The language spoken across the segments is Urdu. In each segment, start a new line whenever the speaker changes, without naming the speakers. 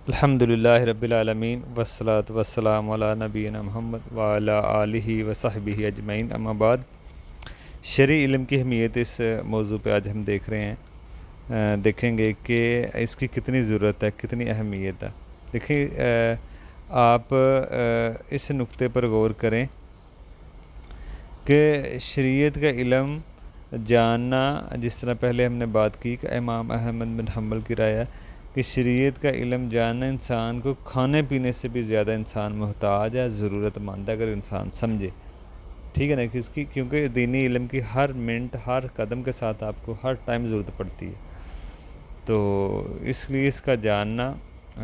الحمدللہ رب العالمین والصلاة والسلام علی نبینا محمد وعلی آلہ وصحبہ اجمعین، اما بعد۔ شرعی علم کی اہمیت اس موضوع پہ آج ہم دیکھ رہے ہیں، دیکھیں گے کہ اس کی کتنی ضرورت ہے، کتنی اہمیت ہے۔ دیکھیں، آپ اس نقطے پر غور کریں کہ شریعت کا علم جاننا، جس طرح پہلے ہم نے بات کی کہ امام احمد بن حنبل کی رائے ہے کہ شریعت کا علم جاننا انسان کو کھانے پینے سے بھی زیادہ انسان محتاج ہے، ضرورت مند ہے اگر انسان سمجھے، ٹھیک ہے نا، کیونکہ دینی علم کی ہر منٹ، ہر قدم کے ساتھ آپ کو ہر ٹائم ضرورت پڑتی ہے، تو اس لیے اس کا جاننا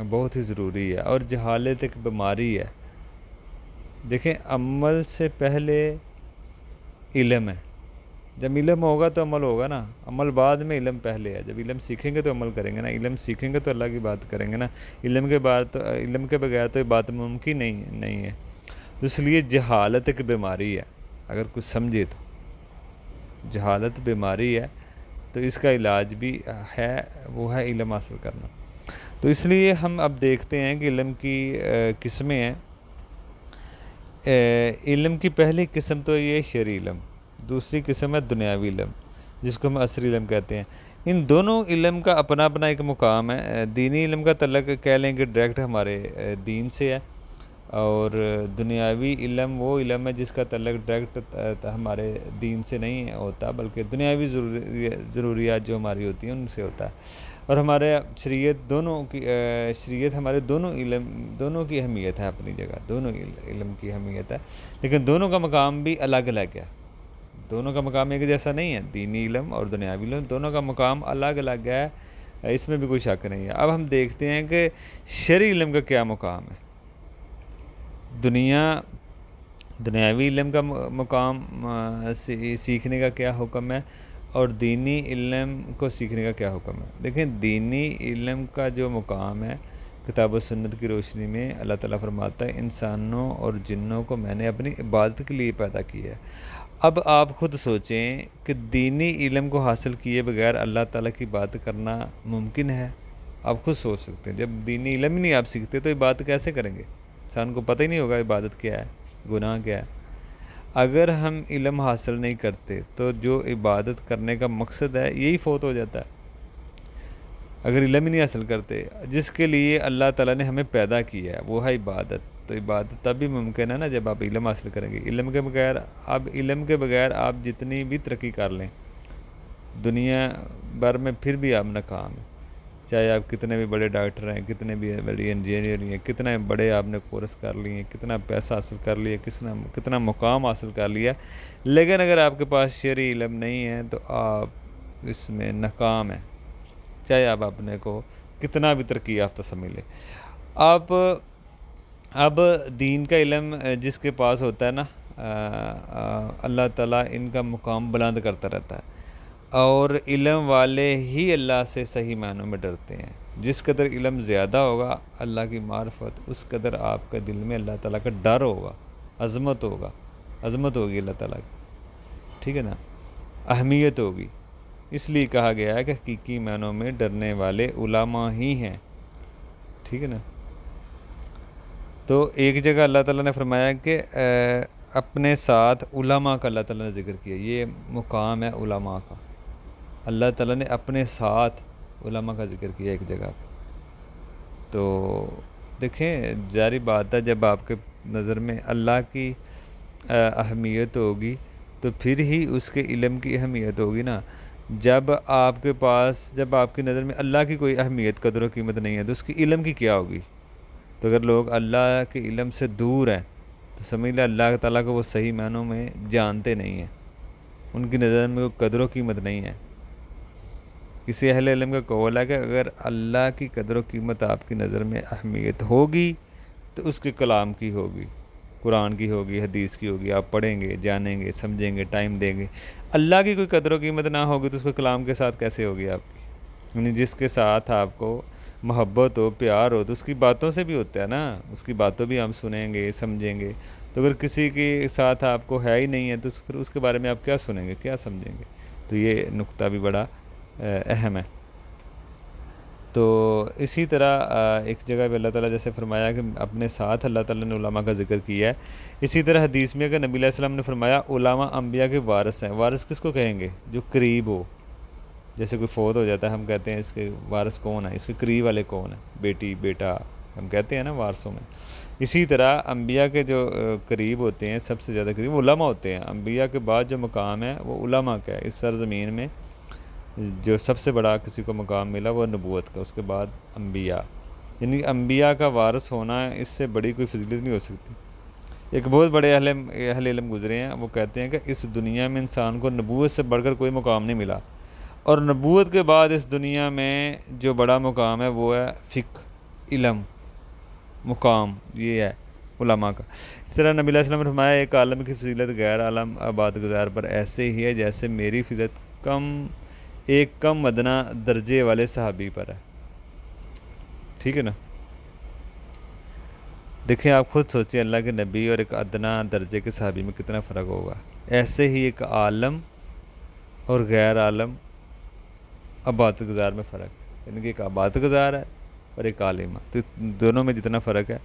بہت ہی ضروری ہے۔ اور جہالت ایک بیماری ہے۔ دیکھیں، عمل سے پہلے علم ہے۔ جب علم ہوگا تو عمل ہوگا نا، عمل بعد میں، علم پہلے ہے۔ جب علم سیکھیں گے تو عمل کریں گے نا، علم سیکھیں گے تو اللہ کی بات کریں گے نا، علم کے بغیر تو یہ بات ممکن نہیں ہے۔ تو اس لیے جہالت ایک بیماری ہے، اگر کچھ سمجھے تو جہالت بیماری ہے، تو اس کا علاج بھی ہے، وہ ہے علم حاصل کرنا۔ تو اس لیے ہم اب دیکھتے ہیں کہ علم کی قسمیں ہیں۔ علم کی پہلی قسم تو یہ شرعی علم، دوسری قسم ہے دنیاوی علم، جس کو ہم عصری علم کہتے ہیں۔ ان دونوں علم کا اپنا اپنا ایک مقام ہے۔ دینی علم کا تعلق کہہ لیں کہ ڈائریکٹ ہمارے دین سے ہے، اور دنیاوی علم وہ علم ہے جس کا تعلق ڈائریکٹ ہمارے دین سے نہیں ہوتا، بلکہ دنیاوی ضروریات جو ہماری ہوتی ہیں ان سے ہوتا ہے۔ اور ہمارے شریعت ہمارے دونوں کی اہمیت ہے اپنی جگہ، دونوں علم کی اہمیت ہے، لیکن دونوں کا مقام بھی الگ الگ ہے۔ دونوں کا مقام ایک جیسا نہیں ہے، دینی علم اور دنیاوی علم دونوں کا مقام الگ الگ ہے، اس میں بھی کوئی شک نہیں ہے۔ اب ہم دیکھتے ہیں کہ شرعی علم کا کیا مقام ہے، دنیاوی علم کا مقام سیکھنے کا کیا حکم ہے، اور دینی علم کو سیکھنے کا کیا حکم ہے۔ دیکھیں، دینی علم کا جو مقام ہے، کتاب و سنت کی روشنی میں اللہ تعالیٰ فرماتا ہے انسانوں اور جنوں کو میں نے اپنی عبادت کے لیے پیدا کیا ہے۔ اب آپ خود سوچیں کہ دینی علم کو حاصل کیے بغیر اللہ تعالیٰ کی بات کرنا ممکن ہے؟ آپ خود سوچ سکتے ہیں، جب دینی علم ہی نہیں آپ سیکھتے تو عبادت کیسے کریں گے؟ انسان کو پتہ ہی نہیں ہوگا عبادت کیا ہے، گناہ کیا ہے۔ اگر ہم علم حاصل نہیں کرتے تو جو عبادت کرنے کا مقصد ہے یہی فوت ہو جاتا ہے۔ اگر علم ہی نہیں حاصل کرتے، جس کے لیے اللہ تعالیٰ نے ہمیں پیدا کیا ہے وہ ہے عبادت، تو عبادت تب بھی ممکن ہے نا جب آپ علم حاصل کریں گے۔ علم کے بغیر آپ جتنی بھی ترقی کر لیں دنیا بھر میں، پھر بھی آپ ناکام ہیں، چاہے آپ کتنے بھی بڑے ڈاکٹر ہیں، کتنے بھی بڑی انجینئر ہیں، کتنے بڑے آپ نے کورس کر لیے ہیں، کتنا پیسہ حاصل کر لیا، کتنا مقام حاصل کر لیا، لیکن اگر آپ کے پاس شرعی علم نہیں ہے تو آپ اس میں ناکام ہیں، چاہے آپ اپنے کو کتنا بھی ترقی یافتہ سمجھ لیں۔ اب دین کا علم جس کے پاس ہوتا ہے نا، اللہ تعالیٰ ان کا مقام بلند کرتا رہتا ہے، اور علم والے ہی اللہ سے صحیح معنوں میں ڈرتے ہیں۔ جس قدر علم زیادہ ہوگا اللہ کی معرفت، اس قدر آپ کے دل میں اللہ تعالیٰ کا ڈر ہوگا، عظمت ہوگی اللہ تعالیٰ کی، ٹھیک ہے نا، اہمیت ہوگی۔ اس لیے کہا گیا ہے کہ حقیقی معنوں میں ڈرنے والے علماء ہی ہیں، ٹھیک ہے نا۔ تو ایک جگہ اللہ تعالیٰ نے فرمایا کہ اپنے ساتھ علماء کا اللہ تعالیٰ نے ذکر کیا، یہ مقام ہے علماء کا، اللہ تعالیٰ نے اپنے ساتھ علماء کا ذکر کیا ایک جگہ پہ۔ تو دیکھیں، ظاہری بات ہے جب آپ کے نظر میں اللہ کی اہمیت ہوگی تو پھر ہی اس کے علم کی اہمیت ہوگی نا۔ جب آپ کی نظر میں اللہ کی کوئی اہمیت، قدر و قیمت نہیں ہے تو اس کی علم کی کیا ہوگی؟ تو اگر لوگ اللہ کے علم سے دور ہیں تو سمجھ لیں اللہ تعالیٰ کو وہ صحیح معنوں میں جانتے نہیں ہیں، ان کی نظر میں کوئی قدر و قیمت نہیں ہے۔ کسی اہل علم کا قول ہے کہ اگر اللہ کی قدر و قیمت آپ کی نظر میں اہمیت ہوگی تو اس کے کلام کی ہوگی، قرآن کی ہوگی، حدیث کی ہوگی، آپ پڑھیں گے، جانیں گے، سمجھیں گے، ٹائم دیں گے۔ اللہ کی کوئی قدر و قیمت نہ ہوگی تو اس کے کلام کے ساتھ کیسے ہوگی آپ کی؟ یعنی جس کے ساتھ آپ کو محبت ہو، پیار ہو، تو اس کی باتوں سے بھی ہوتا ہے نا، اس کی باتوں بھی ہم سنیں گے، سمجھیں گے۔ تو اگر کسی کے ساتھ آپ کو ہے ہی نہیں ہے تو پھر اس کے بارے میں آپ کیا سنیں گے، کیا سمجھیں گے؟ تو یہ نقطہ بھی بڑا اہم ہے۔ تو اسی طرح ایک جگہ پہ اللہ تعالیٰ جیسے فرمایا کہ اپنے ساتھ اللہ تعالیٰ نے علماء کا ذکر کیا ہے، اسی طرح حدیث میں کہ نبی علیہ السلام نے فرمایا علماء انبیاء کے وارث ہیں۔ وارث کس کو کہیں گے؟ جو قریب ہو، جیسے کوئی فوت ہو جاتا ہے ہم کہتے ہیں اس کے وارث کون ہے، اس کے قریب والے کون ہیں، بیٹی بیٹا، ہم کہتے ہیں نا وارثوں میں۔ اسی طرح انبیاء کے جو قریب ہوتے ہیں، سب سے زیادہ قریب علماء ہوتے ہیں۔ انبیاء کے بعد جو مقام ہے وہ علماء کا ہے۔ اس سرزمین میں جو سب سے بڑا کسی کو مقام ملا وہ نبوت کا، اس کے بعد انبیاء، یعنی انبیاء کا وارث ہونا اس سے بڑی کوئی فضیلت نہیں ہو سکتی۔ ایک بہت بڑے اہل علم گزرے ہیں، وہ کہتے ہیں کہ اس دنیا میں انسان کو نبوت سے بڑھ کر کوئی مقام نہیں ملا، اور نبوت کے بعد اس دنیا میں جو بڑا مقام ہے وہ ہے فقہ، علم، مقام، یہ ہے علماء کا۔ اس طرح نبی علیہ السلام نے فرمایا ایک عالم کی فضیلت غیر عالم آباد گزار پر ایسے ہی ہے جیسے میری فضیلت ایک کم ادنا درجے والے صحابی پر ہے۔ ٹھیک ہے نا؟ دیکھیں آپ خود سوچیں، اللہ کے نبی اور ایک ادنا درجے کے صحابی میں کتنا فرق ہوگا۔ ایسے ہی ایک عالم اور غیر عالم آباد گزار میں فرق ہے، یعنی کہ ایک آباد گزار ہے اور ایک عالم ہے، تو دونوں میں جتنا فرق ہے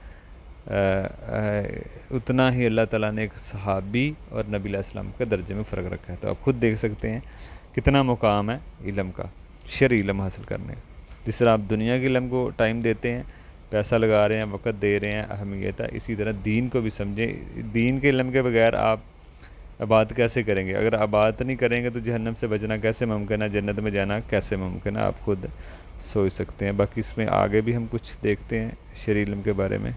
اتنا ہی اللہ تعالیٰ نے ایک صحابی اور نبی علیہ السلام کے درجے میں فرق رکھا ہے۔ تو آپ خود دیکھ سکتے ہیں کتنا مقام ہے علم کا، شرعی علم حاصل کرنے کا۔ جس طرح آپ دنیا کے علم کو ٹائم دیتے ہیں، پیسہ لگا رہے ہیں، وقت دے رہے ہیں، اہمیت ہے، اسی طرح دین کو بھی سمجھیں۔ دین کے علم کے بغیر آپ عبادت کیسے کریں گے؟ اگر عبادت نہیں کریں گے تو جہنم سے بچنا کیسے ممکن ہے، جنت میں جانا کیسے ممکن ہے؟ آپ خود سوچ سکتے ہیں۔ باقی اس میں آگے بھی ہم کچھ دیکھتے ہیں شرعی علم کے بارے میں۔